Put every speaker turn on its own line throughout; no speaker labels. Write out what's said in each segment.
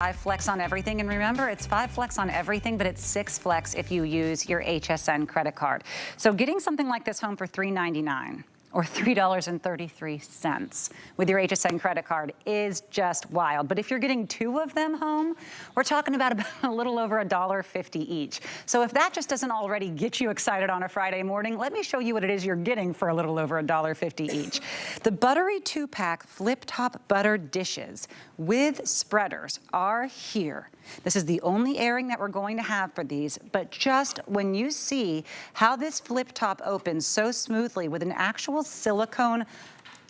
5 flex on everything, and remember, it's 5 flex on everything, but it's 6 flex if you use your HSN credit card. So getting something like this home for $3.99 or $3.33 with your HSN credit card is just wild. But if you're getting 2 of them home, we're talking about a little over $1.50 each. So if that just doesn't already get you excited on a Friday morning, let me show you what it is you're getting for a little over $1.50 each. The Butterie 2-pack FlipTop butter dishes with spreaders are here. This is the only airing that we're going to have for these, but just when you see how this flip top opens so smoothly with an actual silicone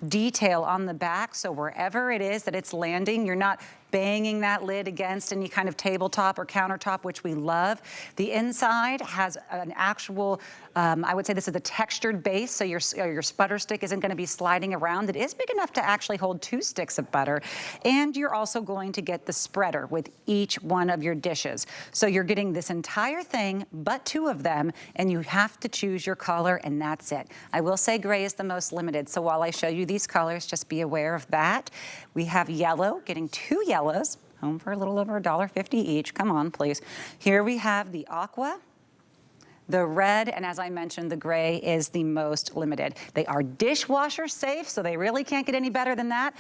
detail on the back, so wherever it is that it's landing, you're not banging that lid against any kind of tabletop or countertop, which we love. The inside has an actual, I would say this is a textured base, so your butter stick isn't gonna be sliding around. It is big enough to actually hold 2 sticks of butter. And you're also going to get the spreader with each one of your dishes. So you're getting this entire thing, but 2 of them, and you have to choose your color, and that's it. I will say gray is the most limited, so while I show you these colors, just be aware of that. We have yellow, getting 2 yellows, home for a little over $1.50 each. Come on, please. Here we have the aqua, the red, and as I mentioned, the gray is the most limited. They are dishwasher safe, so they really can't get any better than that.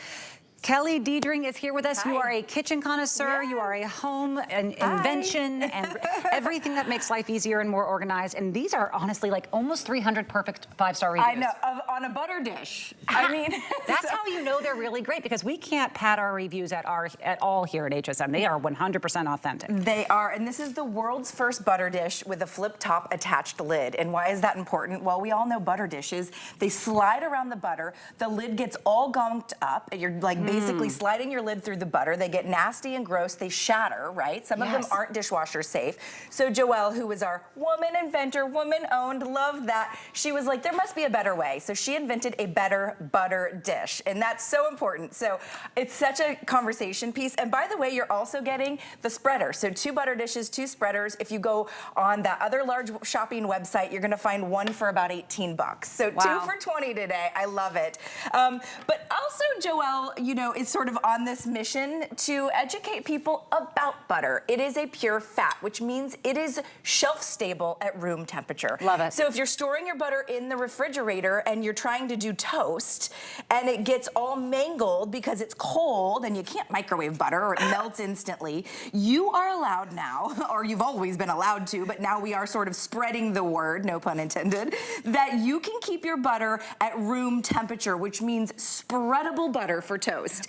Kelly Diedring is here with us. Hi. You are a kitchen connoisseur. Yes. You are a home invention and everything that makes life easier and more organized. And these are honestly like almost 300 perfect 5-star reviews.
I know, on a butter dish. I mean,
that's how you know they're really great, because we can't pad our reviews at all here at HSN. They are 100% authentic.
They are, and this is the world's first butter dish with a flip top attached lid. And why is that important? Well, we all know butter dishes. They slide around the butter. The lid gets all gunked up. And you're like basically sliding your lid through the butter. They get nasty and gross. They shatter, right? Some of them aren't dishwasher safe. So Joelle, who was our woman inventor, woman owned, loved that. She was like, there must be a better way. So she invented a better butter dish. And that's so important. So it's such a conversation piece. And by the way, you're also getting the spreader. So 2 butter dishes, 2 spreaders. If you go on that other large shopping website, you're gonna find one for about 18 bucks. So 2 for 20 today. I love it. But also, Joelle, you know, is sort of on this mission to educate people about butter. It is a pure fat, which means it is shelf stable at room temperature.
Love it.
So if you're storing your butter in the refrigerator and you're trying to do toast and it gets all mangled because it's cold and you can't microwave butter or it melts instantly, you are allowed now, or you've always been allowed to, but now we are sort of spreading the word, no pun intended, that you can keep your butter at room temperature, which means spreadable butter for toast.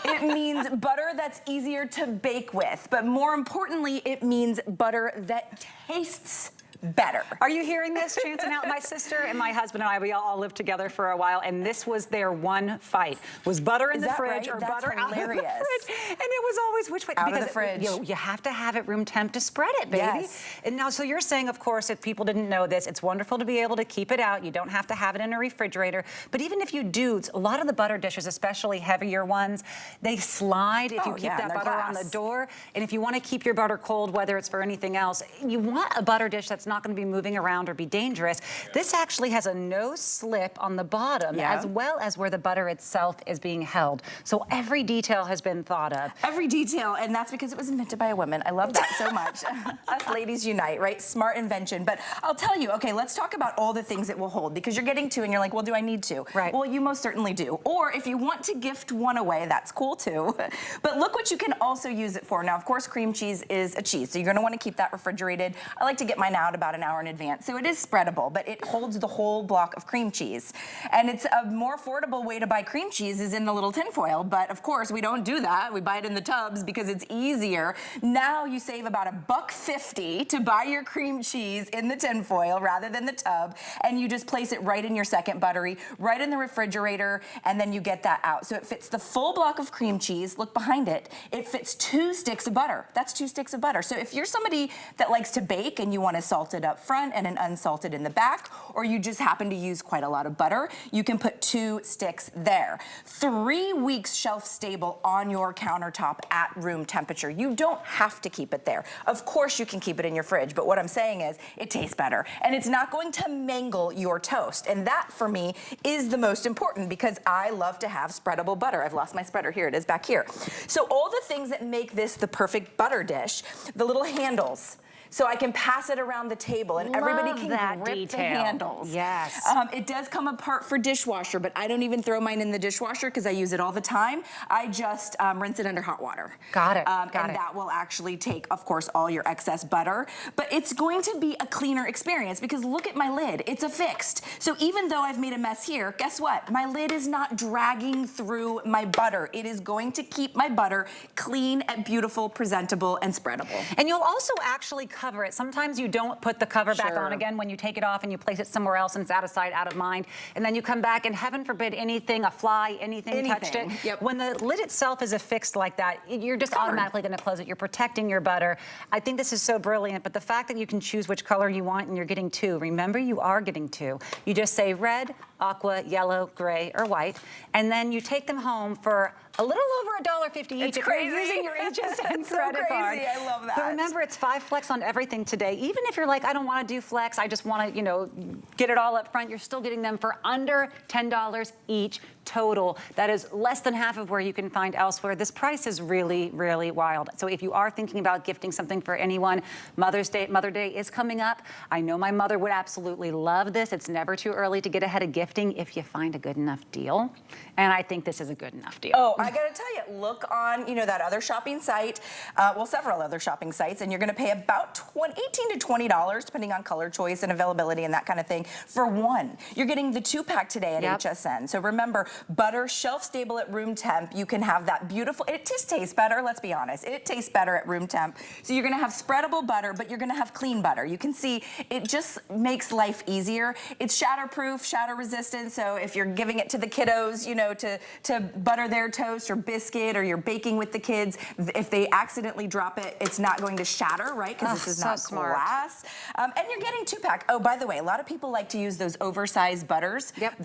It means butter that's easier to bake with, but more importantly, it means butter that tastes better.
Are you hearing this? Chancing out. My sister and my husband and I, we all lived together for a while, and this was their one fight. Was butter in the fridge or butter out of the fridge? And it was always which way?
Out of the fridge.
You have to have it room temp to spread it, baby.
Yes.
And now, so you're saying, of course, if people didn't know this, it's wonderful to be able to keep it out. You don't have to have it in a refrigerator. But even if you do, a lot of the butter dishes, especially heavier ones, they slide if you keep that butter on the door. And if you want to keep your butter cold, whether it's for anything else, you want a butter dish that's not going to be moving around or be dangerous. This actually has a no slip on the bottom, as well as where the butter itself is being held. So every detail has been thought of.
Every detail, and that's because it was invented by a woman. I love that so much. Us ladies unite, right? Smart invention. But I'll tell you, okay, let's talk about all the things it will hold, because you're getting 2 and you're like, well, do I need to?
Right.
Well, you most certainly do. Or if you want to gift one away, that's cool too. But look what you can also use it for. Now, of course, cream cheese is a cheese, so you're gonna wanna keep that refrigerated. I like to get mine out about an hour in advance. So it is spreadable, but it holds the whole block of cream cheese. And it's a more affordable way to buy cream cheese is in the little tin foil, but of course we don't do that. We buy it in the tubs because it's easier. Now you save about $1.50 to buy your cream cheese in the tin foil rather than the tub, and you just place it right in your second buttery, right in the refrigerator, and then you get that out. So it fits the full block of cream cheese. Look behind it. It fits 2 sticks of butter. That's 2 sticks of butter. So if you're somebody that likes to bake and you want to salty salted up front and an unsalted in the back, or you just happen to use quite a lot of butter, you can put 2 sticks there. 3 weeks shelf stable on your countertop at room temperature. You don't have to keep it there. Of course you can keep it in your fridge, but what I'm saying is it tastes better and it's not going to mangle your toast. And that for me is the most important because I love to have spreadable butter. I've lost my spreader. Here it is back here. So all the things that make this the perfect butter dish, the little handles, so I can pass it around the table and everybody can grip the handles.
Yes.
It does come apart for dishwasher, but I don't even throw mine in the dishwasher because I use it all the time. I just rinse it under hot water.
Got it.
And that will actually take, of course, all your excess butter. But it's going to be a cleaner experience because look at my lid. It's affixed. So even though I've made a mess here, guess what? My lid is not dragging through my butter. It is going to keep my butter clean and beautiful, presentable, and spreadable.
And you'll also actually cover it. Sometimes you don't put the cover back on again when you take it off and you place it somewhere else and it's out of sight, out of mind. And then you come back and heaven forbid anything, a fly, anything touched it.
Yep.
When the lid itself is affixed like that, you're just automatically going to close it. You're protecting your butter. I think this is so brilliant, but the fact that you can choose which color you want and you're getting 2. Remember, you are getting 2. You just say red, aqua, yellow, gray, or white, and then you take them home for a little over $1.50 each.
It's
if
crazy.
you're using your HSN
It's so
credit card.
crazy. I love that.
But remember, it's 5 flex on everything today. Even if you're like, I don't want to do flex, I just want to, you know, get it all up front, you're still getting them for under $10 each total. That is less than half of where you can find elsewhere. This price is really, really wild. So if you are thinking about gifting something for anyone, Mother Day is coming up. I know my mother would absolutely love this. It's never too early to get ahead of gifting if you find a good enough deal. And I think this is a good enough deal.
Oh, I gotta tell you, look on, you know, that other shopping site, well, several other shopping sites, and you're gonna pay about $18 to $20, depending on color choice and availability and that kind of thing, for one. You're getting the 2-pack today at HSN. So remember, butter, shelf stable at room temp. You can have that beautiful, it just tastes better, let's be honest. It tastes better at room temp. So you're gonna have spreadable butter, but you're gonna have clean butter. You can see, it just makes life easier. It's shatterproof, shatter resistant, so if you're giving it to the kiddos, you know, to butter their toast or biscuit, or you're baking with the kids, if they accidentally drop it, it's not going to shatter, right? Because this is not glass. And you're getting 2-pack. Oh, by the way, a lot of people like to use those oversized butters. Yep.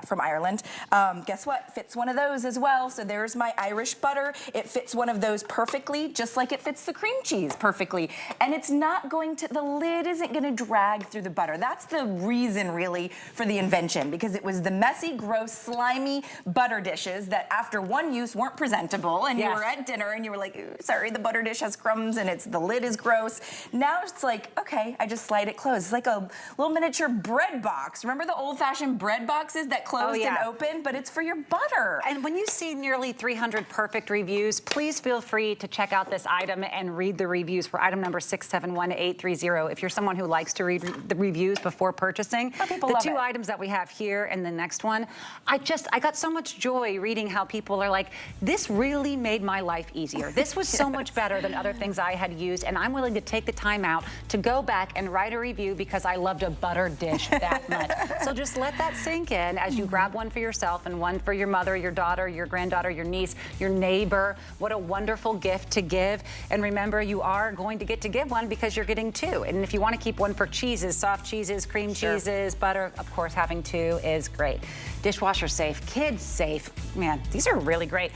From Ireland. Guess what? Fits one of those as well. So there's my Irish butter. It fits one of those perfectly, just like it fits the cream cheese perfectly. And it's not going to, the lid isn't going to drag through the butter. That's the reason, really, for the invention, because it was the messy, gross, slimy butter dishes that after one use weren't presentable, and you were at dinner and you were like, sorry, the butter dish has crumbs and the lid is gross. Now it's like, okay, I just slide it closed. It's like a little miniature bread box. Remember the old-fashioned bread boxes that closed and opened? But it's for your butter.
And when you see nearly 300 perfect reviews, please feel free to check out this item and read the reviews for item number 671830. If you're someone who likes to read the reviews before purchasing, the 2 items that we have here and the next one, I got so much joy reading how people are like, this really made my life easier. This was so much better than other things I had used, and I'm willing to take the time out to go back and write a review because I loved a butter dish that much. So just let that sink in as you grab one for yourself and one for your mother, your daughter, your granddaughter, your niece, your neighbor. What a wonderful gift to give. And remember, you are going to get to give one because you're getting 2. And if you want to keep one for cheeses, soft cheeses, cream cheeses, butter, of course, having 2 is great. Dishwasher safe, kids safe. Man, these are really great.